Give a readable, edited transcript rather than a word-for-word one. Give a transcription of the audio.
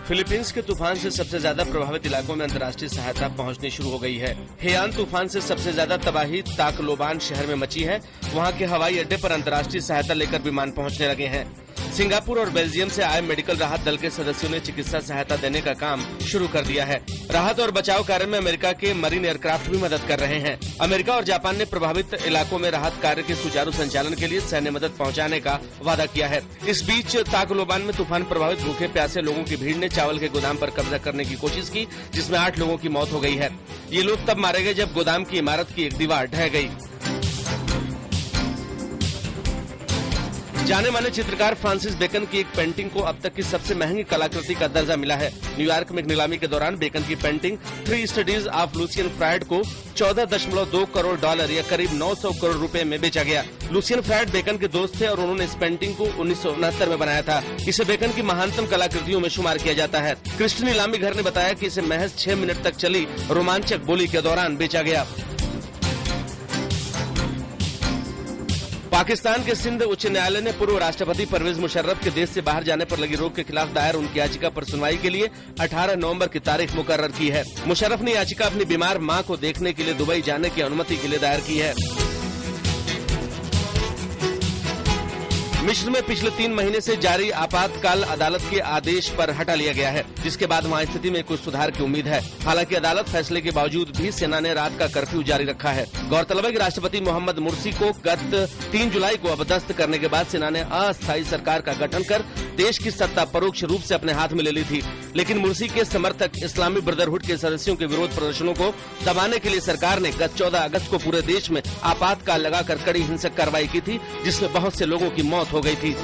Philippines के तूफान से सबसे ज्यादा प्रभावित इलाकों में अंतर्राष्ट्रीय सहायता पहुंचनी शुरू हो गई है। हेयान तूफान से सबसे ज्यादा तबाही ताकलोबान शहर में मची है। वहां के हवाई अड्डे पर अंतर्राष्ट्रीय सहायता लेकर विमान पहुंचने लगे हैं। सिंगापुर और बेल्जियम से आए मेडिकल राहत दल के सदस्यों ने चिकित्सा सहायता देने का काम शुरू कर दिया है। राहत और बचाव कार्य में अमेरिका के मरीन एयरक्राफ्ट भी मदद कर रहे हैं। अमेरिका और जापान ने प्रभावित इलाकों में राहत कार्य के सुचारू संचालन के लिए सैन्य मदद पहुंचाने का वादा किया है। इस बीच ताकलोबान में तूफान प्रभावित भूखे प्यासे लोगों की भीड़ ने चावल के गोदाम पर कब्जा करने की कोशिश की, जिसमें 8 लोगों की मौत हो गई है। ये लोग तब मारे गए जब गोदाम की इमारत की एक दीवार ढह गई। जाने माने चित्रकार फ्रांसिस बेकन की एक पेंटिंग को अब तक की सबसे महंगी कलाकृति का दर्जा मिला है। न्यूयॉर्क में एक नीलामी के दौरान बेकन की painting 3 studies of Lucian Freud को $14.2 करोड़ या करीब 900 करोड़ रुपए में बेचा गया। लुसियन फ्रायड बेकन के दोस्त थे और उन्होंने इस पेंटिंग को 1969 में बनाया था। इसे बेकन की महानतम कलाकृतियों में शुमार किया जाता है। क्रिस्टी नीलामी घर ने बताया कि इसे महज 6 मिनट तक चली रोमांचक बोली के दौरान बेचा गया। पाकिस्तान के सिंध उच्च न्यायालय ने पूर्व राष्ट्रपति परवेज मुशर्रफ के देश से बाहर जाने पर लगी रोक के खिलाफ दायर उनकी याचिका पर सुनवाई के लिए 18 नवंबर की तारीख मुकर्रर की है। मुशर्रफ ने याचिका अपनी बीमार मां को देखने के लिए दुबई जाने की अनुमति के लिए दायर की है। मिस्र में पिछले 3 महीने से जारी आपातकाल अदालत के आदेश पर हटा लिया गया है, जिसके बाद वहां स्थिति में कुछ सुधार की उम्मीद है। हालांकि अदालत फैसले के बावजूद भी सेना ने रात का कर्फ्यू जारी रखा है। गौरतलब है कि राष्ट्रपति मोहम्मद मुर्सी को गत 3 जुलाई को अपदस्थ करने के बाद सेना ने अस्थायी सरकार का गठन कर देश की सत्ता परोक्ष रूप से अपने हाथ में ले ली थी। लेकिन मुर्सी के समर्थक इस्लामी ब्रदरहुड के सदस्यों के विरोध प्रदर्शनों को दबाने के लिए सरकार ने गत 14 अगस्त को पूरे देश में आपातकाल लगाकर कड़ी हिंसक कार्रवाई की थी, जिसमें बहुत से लोगों की मौत हो गई थी।